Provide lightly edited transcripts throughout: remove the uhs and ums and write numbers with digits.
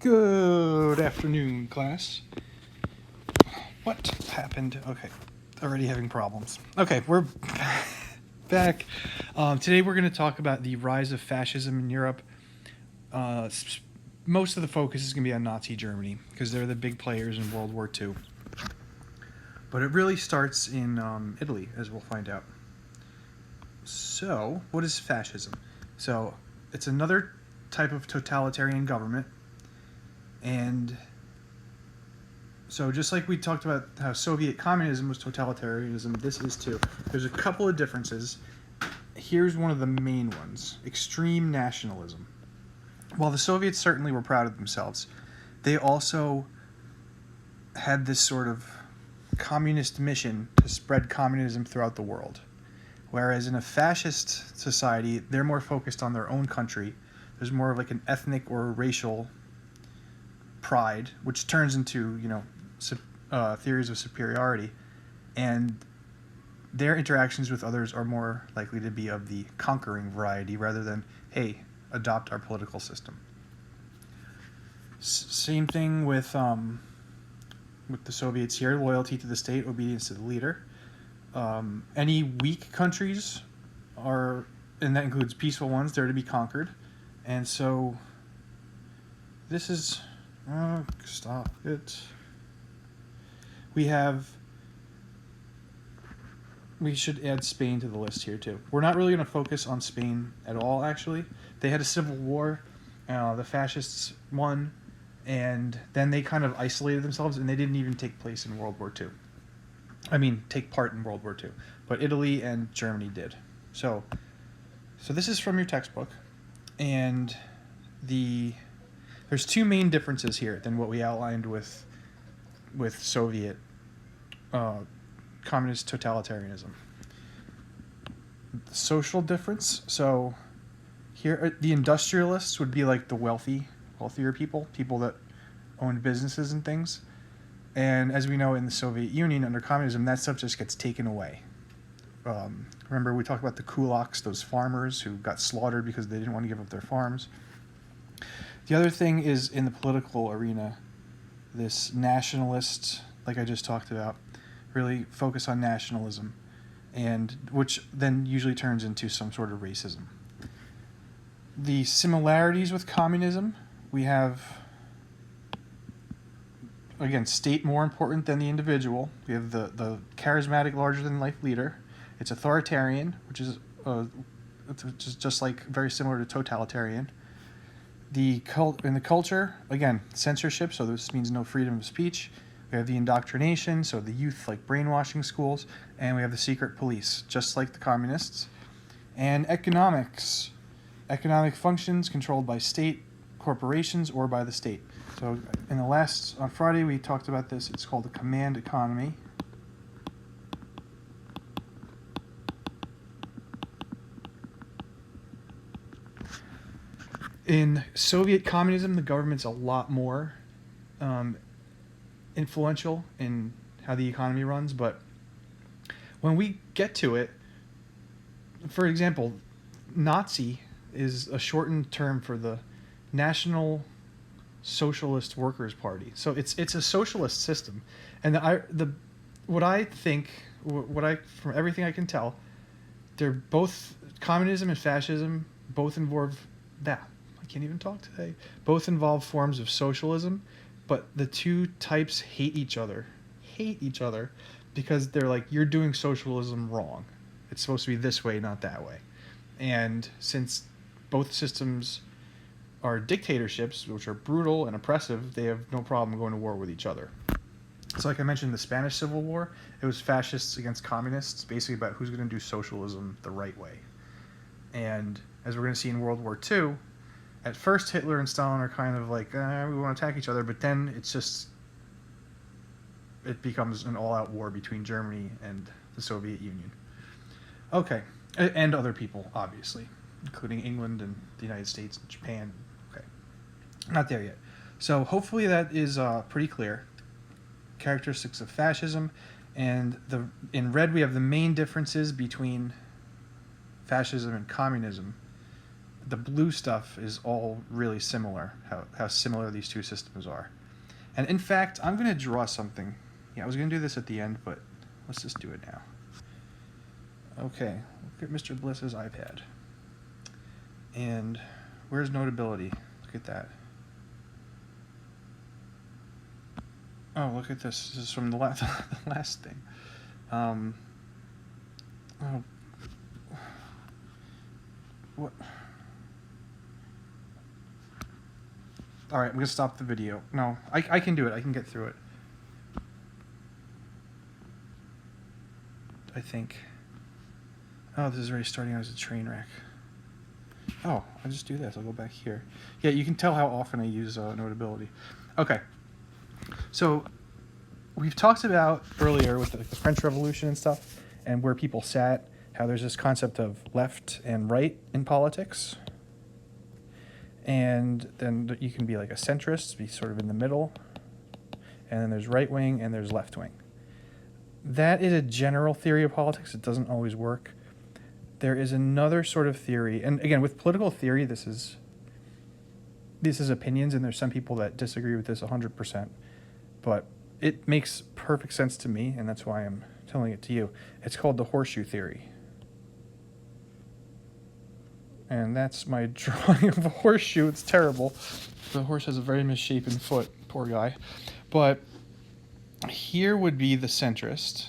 Good afternoon, class. What happened? Okay, already having problems. Okay, we're back. Today we're going to talk about the rise of fascism in Europe. Most of the focus is going to be on Nazi Germany because they're the big players in World War II. But it really starts in Italy, as we'll find out. So, what is fascism? So, it's another type of totalitarian government. And so just like we talked about how Soviet communism was totalitarianism, this is too. There's a couple of differences. Here's one of the main ones: extreme nationalism. While the Soviets certainly were proud of themselves, they also had this sort of communist mission to spread communism throughout the world. Whereas in a fascist society, they're more focused on their own country. There's more of like an ethnic or racial pride, which turns into, theories of superiority, and their interactions with others are more likely to be of the conquering variety rather than, hey, adopt our political system. Same thing with the Soviets here: loyalty to the state, obedience to the leader. Any weak countries are, and that includes peaceful ones, they're to be conquered, and so this is. Stop it. We should add Spain to the list here too. We're not really going to focus on Spain at all, actually. They had a civil war. The fascists won, and then they kind of isolated themselves, and they didn't even take place in World War II. Take part in World War II. But Italy and Germany did. So this is from your textbook, and there's two main differences here than what we outlined with Soviet communist totalitarianism. The social difference. So here, the industrialists would be like the wealthier people that owned businesses and things. And as we know, in the Soviet Union under communism, that stuff just gets taken away. Remember, we talked about the kulaks, those farmers who got slaughtered because they didn't want to give up their farms. The other thing is in the political arena, this nationalist, like I just talked about, really focus on nationalism, and which then usually turns into some sort of racism. The similarities with communism, we have, again, state more important than the individual. We have the charismatic, larger-than-life leader. It's authoritarian, which is just like very similar to totalitarian. In the culture, again, censorship, so this means no freedom of speech. We have the indoctrination, so the youth like brainwashing schools, and we have the secret police, just like the communists. And economics, economic functions controlled by state corporations or by the state. So on Friday we talked about this. It's called the command economy. In Soviet communism, the government's a lot more influential in how the economy runs, but when we get to it, for example, Nazi is a shortened term for the National Socialist Workers' Party. So it's a socialist system, and from everything I can tell, they're both communism and fascism both involve that. I can't even talk today. Both involve forms of socialism, but the two types hate each other because they're like, you're doing socialism wrong. It's supposed to be this way, not that way. And since both systems are dictatorships, which are brutal and oppressive, they have no problem going to war with each other. So like I mentioned, the Spanish Civil War, it was fascists against communists, basically about who's going to do socialism the right way. And as we're going to see in World War II, at first Hitler and Stalin are kind of like, we want to attack each other, but then it becomes an all-out war between Germany and the Soviet Union. Okay, and other people, obviously, including England and the United States and Japan. Okay, not there yet. So hopefully that is pretty clear. Characteristics of fascism, and in red we have the main differences between fascism and communism. the blue stuff is all really similar, how similar these two systems are. And in fact, I'm going to draw something. Yeah, I was going to do this at the end, but let's just do it now. Okay, look at Mr. Bliss's iPad. And where's Notability? Look at that. Oh, look at this. This is from the last thing. Oh. What? Alright, I'm going to stop the video. No, I can do it. I can get through it. I think. Oh, this is already starting out as a train wreck. Oh, I'll just do this. I'll go back here. Yeah, you can tell how often I use Notability. Okay. So, we've talked about earlier with the French Revolution and stuff, and where people sat, how there's this concept of left and right in politics. And then you can be like a centrist, be sort of in the middle. And then there's right wing and there's left wing. That is a general theory of politics. It doesn't always work. There is another sort of theory, and again, with political theory, this is opinions, and there's some people that disagree with this 100%, but it makes perfect sense to me, and that's why I'm telling it to you. It's called the horseshoe theory. And that's my drawing of a horseshoe. It's terrible. The horse has a very misshapen foot, poor guy. But here would be the centrist.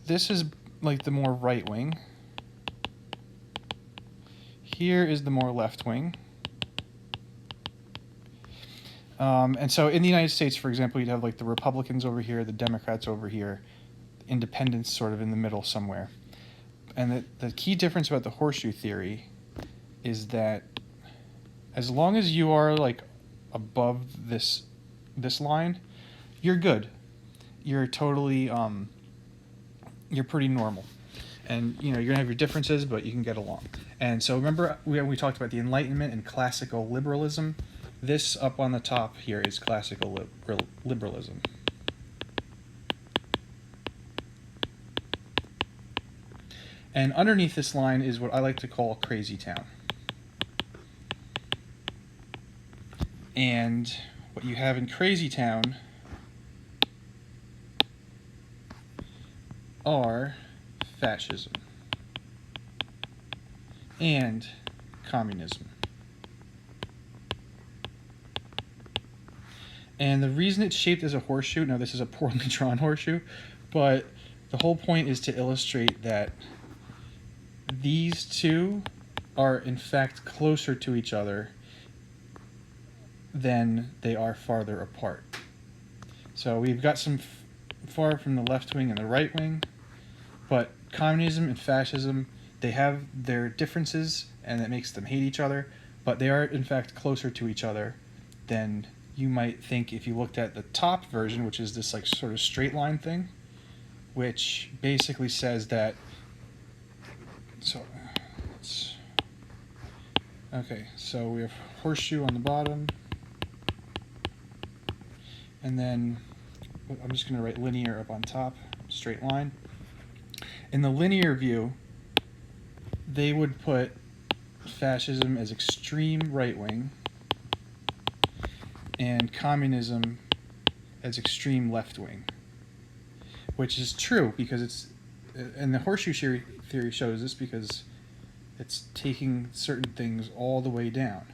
This is like the more right wing. Here is the more left wing. And so in the United States, for example, you'd have like the Republicans over here, the Democrats over here, independents sort of in the middle somewhere. And the key difference about the horseshoe theory is that as long as you are like above this line, you're good. You're totally you're pretty normal. And you're gonna have your differences, but you can get along. And so remember we talked about the Enlightenment and classical liberalism. This up on the top here is classical liberalism. And underneath this line is what I like to call crazy town. And what you have in crazy town are fascism and communism. And the reason it's shaped as a horseshoe, now this is a poorly drawn horseshoe, but the whole point is to illustrate that these two are in fact closer to each other than they are farther apart. So we've got some far from the left wing and the right wing, but communism and fascism, they have their differences and that makes them hate each other, but they are in fact closer to each other than you might think if you looked at the top version, which is this like sort of straight line thing, which basically says that so we have horseshoe on the bottom, and then I'm just going to write linear up on top, straight line. In the linear view, they would put fascism as extreme right wing and communism as extreme left wing, which is true because and the horseshoe theory shows this because it's taking certain things all the way down.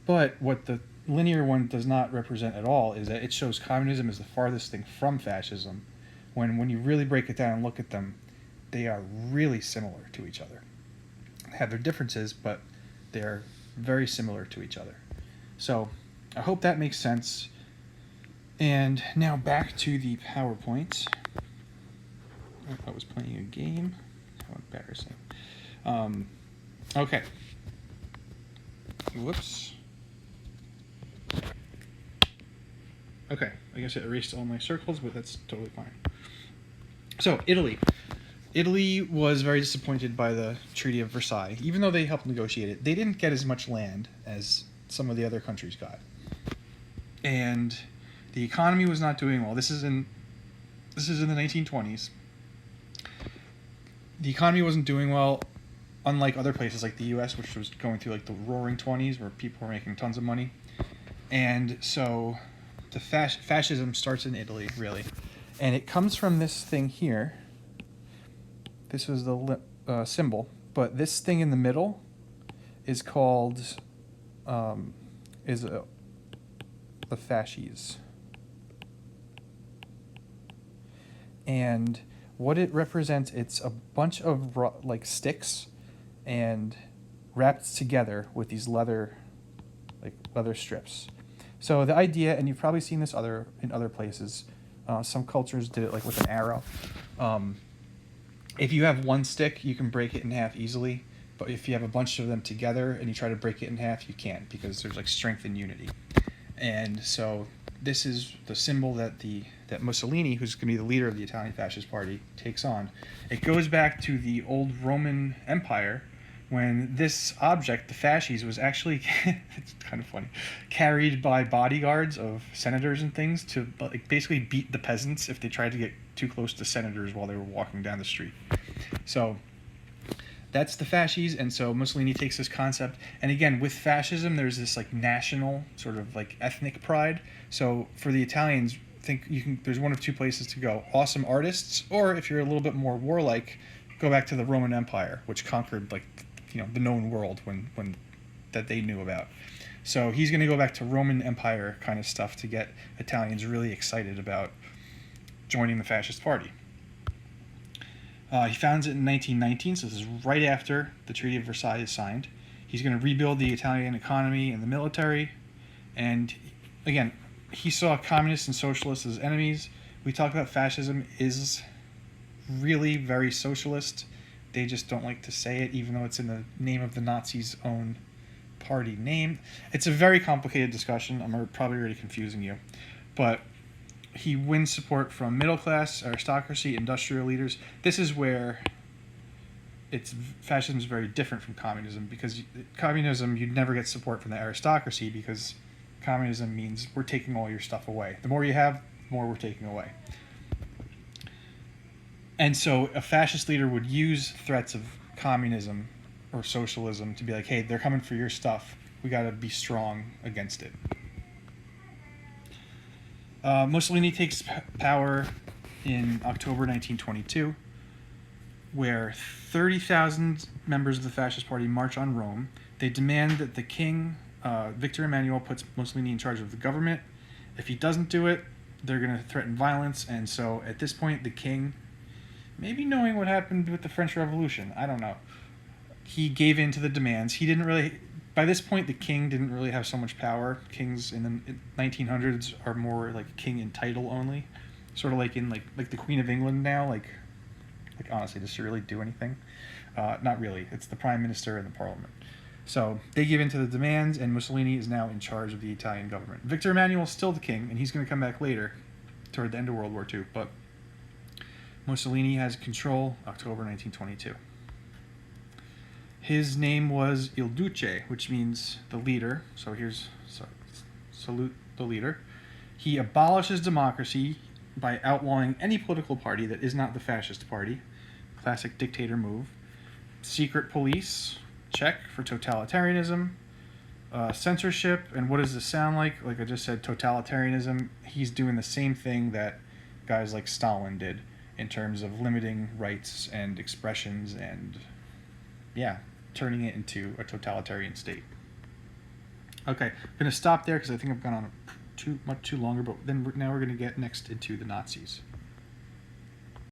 But what the linear one does not represent at all is that it shows communism as the farthest thing from fascism, when you really break it down and look at them, they are really similar to each other. They have their differences, but they are very similar to each other. So I hope that makes sense. And now back to the PowerPoint. I was playing a game. How embarrassing. Okay. Whoops. Okay, I guess it erased all my circles, but that's totally fine. So, Italy. Italy was very disappointed by the Treaty of Versailles. Even though they helped negotiate it, they didn't get as much land as some of the other countries got. And the economy was not doing well. This is in the 1920s. The economy wasn't doing well. unlike other places like the U.S., which was going through like the Roaring '20s, where people were making tons of money, and so the fascism starts in Italy, really, and it comes from this thing here. This was the symbol, but this thing in the middle is called the fasces. And what it represents, it's a bunch of like sticks and wrapped together with these leather strips. So the idea, and you've probably seen this in other places, some cultures did it like with an arrow. If you have one stick, you can break it in half easily, but if you have a bunch of them together and you try to break it in half, you can't, because there's like strength in unity. And so this is the symbol that Mussolini, who's going to be the leader of the Italian Fascist Party, takes on. It goes back to the old Roman Empire, when this object, the fasces, was actually it's kind of funny, carried by bodyguards of senators and things to like basically beat the peasants if they tried to get too close to senators while they were walking down the street. So that's the fasces, and so Mussolini takes this concept, and again, with fascism, there's this like national sort of like ethnic pride. So for the Italians, there's one of two places to go: awesome artists, or if you're a little bit more warlike, go back to the Roman Empire, which conquered like the known world when that they knew about. So he's going to go back to Roman Empire kind of stuff to get Italians really excited about joining the fascist party. He founds it in 1919, so this is right after the Treaty of Versailles is signed. He's going to rebuild the Italian economy and the military. And again, he saw communists and socialists as enemies. We talked about fascism is really very socialist. They just don't like to say it, even though it's in the name of the Nazis' own party name. It's a very complicated discussion. I'm probably already confusing you. But he wins support from middle class, aristocracy, industrial leaders. This is where fascism is very different from communism, because communism, you'd never get support from the aristocracy, because communism means we're taking all your stuff away. The more you have, the more we're taking away. And so a fascist leader would use threats of communism or socialism to be like, hey, they're coming for your stuff. We got to be strong against it. Mussolini takes power in October 1922, where 30,000 members of the Fascist Party march on Rome. They demand that the king, Victor Emmanuel, puts Mussolini in charge of the government. If he doesn't do it, they're going to threaten violence. And so at this point, the king, maybe knowing what happened with the French Revolution, I don't know, he gave in to the demands. He didn't really... By this point, the king didn't really have so much power. Kings in the 1900s are more like king in title only, sort of like in like the Queen of England now. Like honestly, does she really do anything? Not really. It's the prime minister and the parliament. So they give in to the demands, and Mussolini is now in charge of the Italian government. Victor Emmanuel is still the king, and he's going to come back later, toward the end of World War II. But Mussolini has control October 1922. His name was Il Duce, which means the leader. So salute the leader. He abolishes democracy by outlawing any political party that is not the fascist party. Classic dictator move. Secret police, check for totalitarianism. Censorship, and what does this sound like? Like I just said, totalitarianism. He's doing the same thing that guys like Stalin did in terms of limiting rights and expressions and, yeah, turning it into a totalitarian state. Okay, I'm going to stop there because I think I've gone on too longer, but then now we're going to get next into the Nazis.